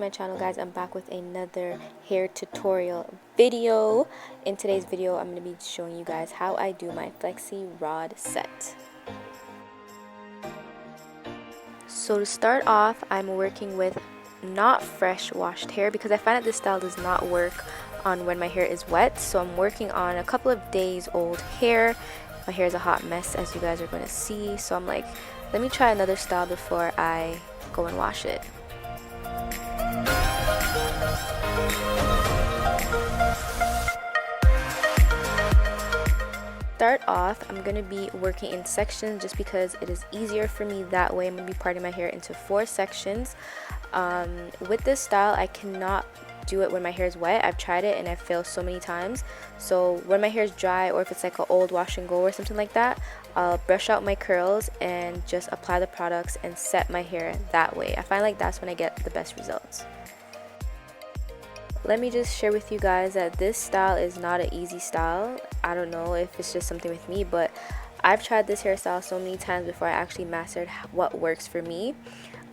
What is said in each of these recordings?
my channel, guys. I'm back with another hair tutorial video. In today's video, I'm going to be showing you guys how I do my FLEXI rod set. So to start off, I'm working with not fresh washed hair because I find that this style does not work on when my hair is wet. So I'm working on a couple of days old hair. My hair is a hot mess, as you guys are going to see. So I'm like, let me try another style before I go and wash it. Start off, I'm going to be working in sections just because it is easier for me that way. I'm going to be parting my hair into 4 sections. With this style, I cannot do it when my hair is wet. I've tried it and I've failed so many times. So when my hair is dry, or if it's like an old wash and go or something like that, I'll brush out my curls and just apply the products and set my hair that way. I find like that's when I get the best results. Let me just share with you guys that this style is not an easy style. I don't know if it's just something with me, but I've tried this hairstyle so many times before I actually mastered what works for me.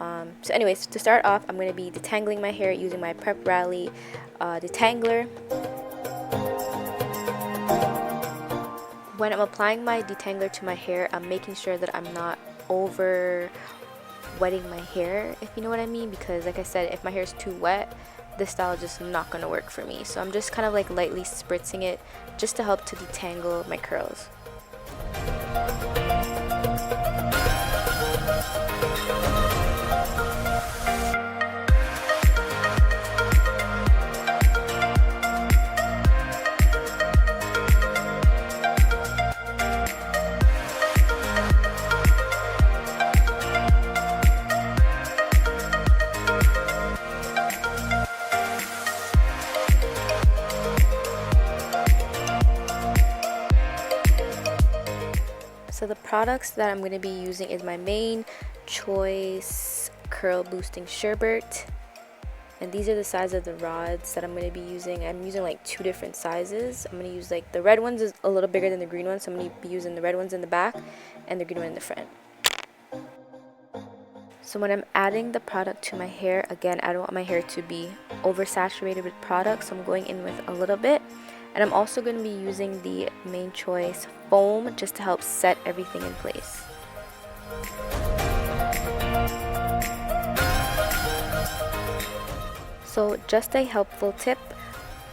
So anyways, to start off, I'm going to be detangling my hair using my Prep Rally detangler. When I'm applying my detangler to my hair, I'm making sure that I'm not over wetting my hair, if you know what I mean, because like I said, if my hair is too wet, this style is just not going to work for me. So I'm just kind of like lightly spritzing it just to help to detangle my curls. So the products that I'm going to be using is my main choice curl boosting Sherbet, and these are the size of the rods that I'm going to be using. I'm using like 2 different sizes. I'm going to use like the red ones is a little bigger than the green ones, so I'm going to be using the red ones in the back and the green one in the front. So when I'm adding the product to my hair, again, I don't want my hair to be oversaturated with product, so I'm going in with a little bit. And I'm also going to be using the main choice foam just to help set everything in place. So just a helpful tip,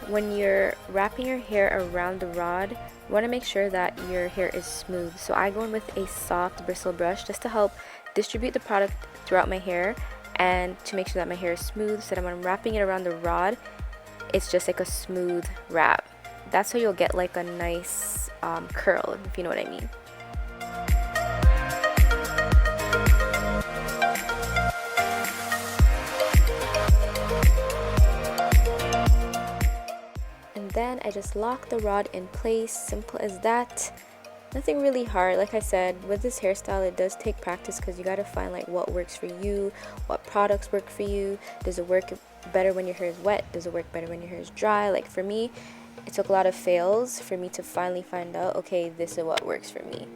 when you're wrapping your hair around the rod, you want to make sure that your hair is smooth. So I go in with a soft bristle brush just to help distribute the product throughout my hair and to make sure that my hair is smooth, so that when I'm wrapping it around the rod, it's just like a smooth wrap. That's how you'll get like a nice curl, if you know what I mean. And then I just lock the rod in place, simple as that. Nothing really hard. Like I said, with this hairstyle, it does take practice because you got to find like what works for you, what products work for you. Does it work better when your hair is wet? Does it work better when your hair is dry? Like for me, it took a lot of fails for me to finally find out, okay, this is what works for me.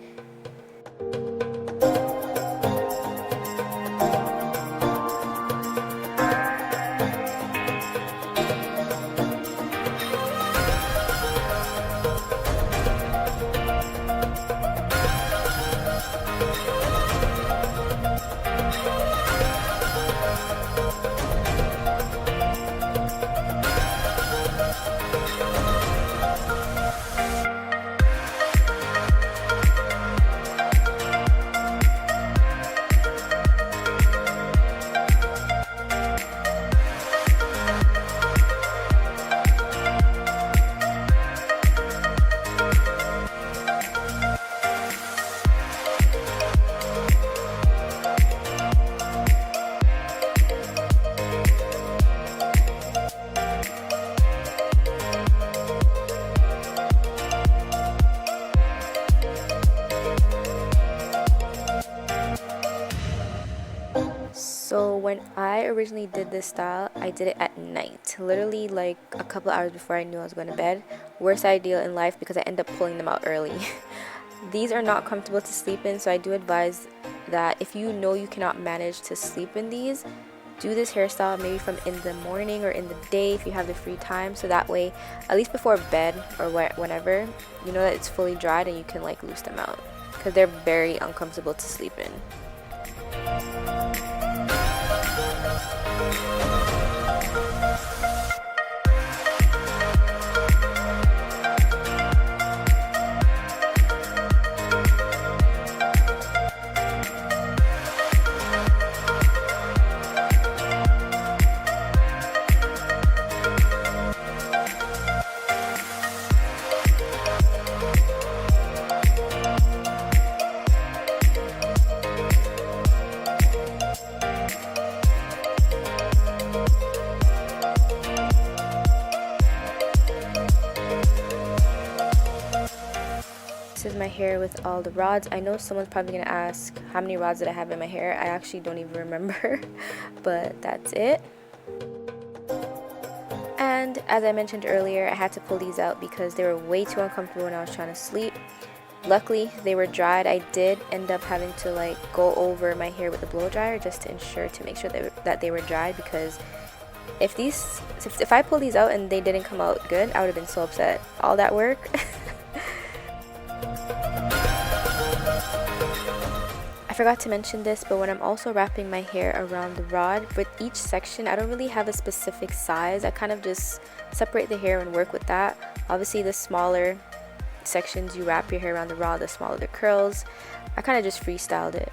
So when I originally did this style, I did it at night, literally like a couple hours before I knew I was going to bed. Worst idea in life because I end up pulling them out early. These are not comfortable to sleep in, so I do advise that if you know you cannot manage to sleep in these, do this hairstyle maybe from in the morning or in the day if you have the free time, so that way at least before bed or whenever, you know that it's fully dried and you can like loose them out, because they're very uncomfortable to sleep in. This is my hair with all the rods. I know someone's probably gonna ask how many rods did I have in my hair. I actually don't even remember, but that's it. And as I mentioned earlier, I had to pull these out because they were way too uncomfortable when I was trying to sleep. Luckily they were dried. I did end up having to like go over my hair with a blow dryer just to ensure to make sure that they were dried, because if I pulled these out and they didn't come out good, I would have been so upset. All that work. I forgot to mention this, but when I'm also wrapping my hair around the rod, with each section I don't really have a specific size. I kind of just separate the hair and work with that. Obviously the smaller sections you wrap your hair around the rod, the smaller the curls. I kind of just freestyled it.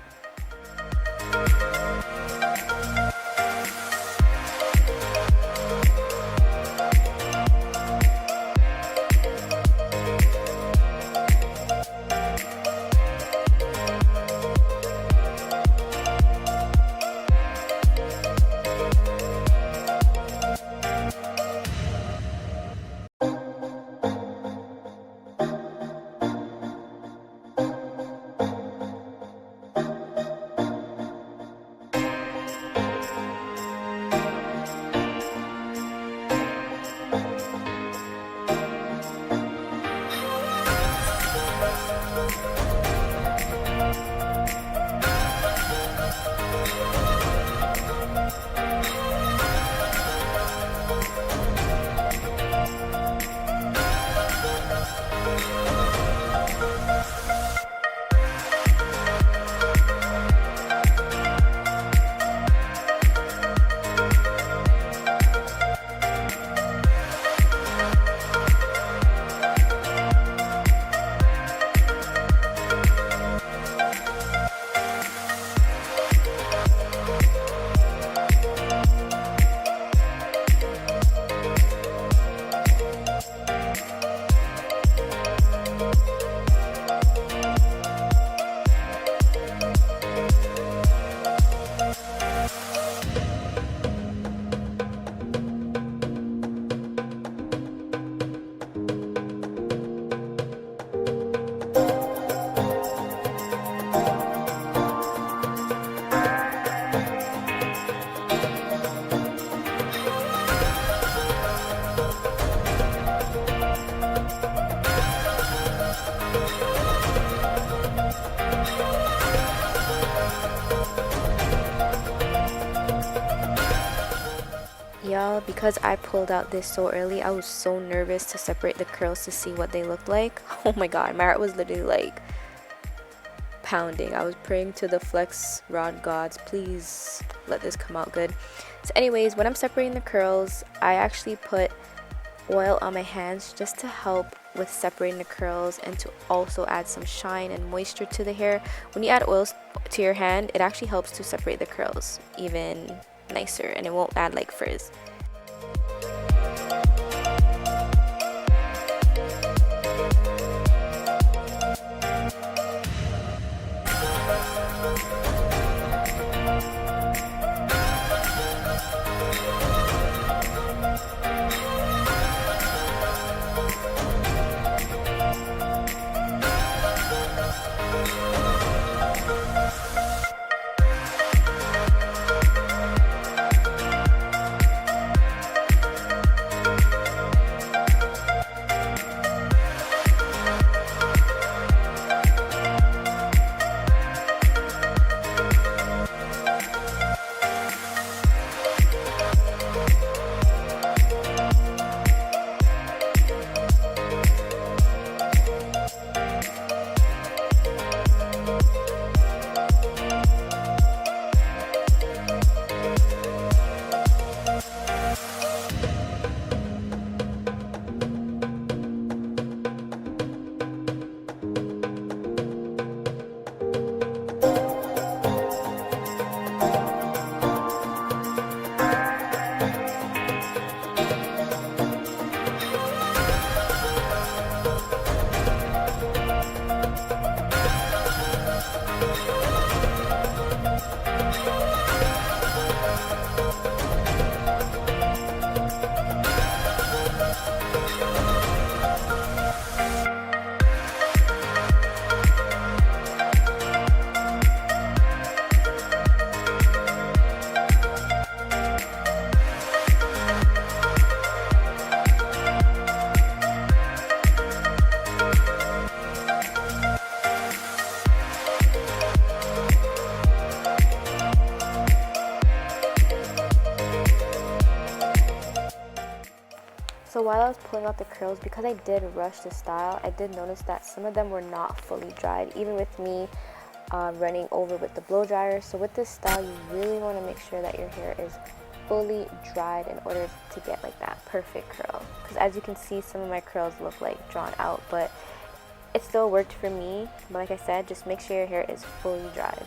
Y'all, because I pulled out this so early, I was so nervous to separate the curls to see what they looked like. Oh my god, my heart was literally like pounding. I was praying to the flex rod gods, please let this come out good. So anyways, when I'm separating the curls, I actually put oil on my hands just to help with separating the curls and to also add some shine and moisture to the hair. When you add oils to your hand, it actually helps to separate the curls even nicer, and it won't add like frizz. So while I was pulling out the curls, because I did rush the style, I did notice that some of them were not fully dried, even with me running over with the blow dryer. So with this style, you really want to make sure that your hair is fully dried in order to get like that perfect curl. Because as you can see, some of my curls look like drawn out, but it still worked for me. But like I said, just make sure your hair is fully dried.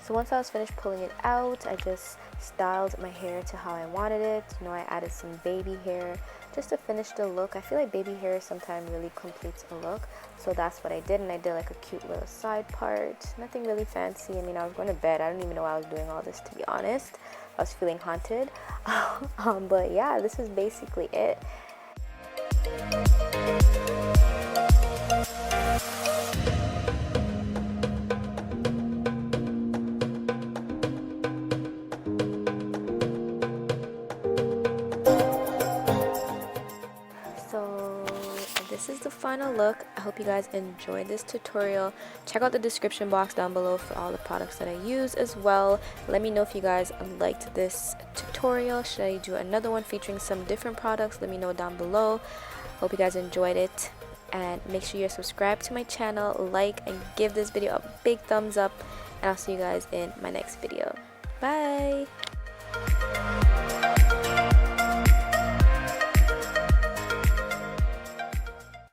So once I was finished pulling it out, I just styled my hair to how I wanted it. You know, I added some baby hair just to finish the look. I feel like baby hair sometimes really completes a look. So that's what I did, and I did like a cute little side part. Nothing really fancy. I mean, I was going to bed. I don't even know why I was doing all this, to be honest. I was feeling haunted. But yeah, this is basically it. So this is the final look. I hope you guys enjoyed this tutorial. Check out the description box down below for all the products that I use as well. Let me know if you guys liked this tutorial. Should I do another one featuring some different products? Let me know down below. Hope you guys enjoyed it, and make sure you're subscribed to my channel, like, and give this video a big thumbs up, and I'll see you guys in my next video. Bye.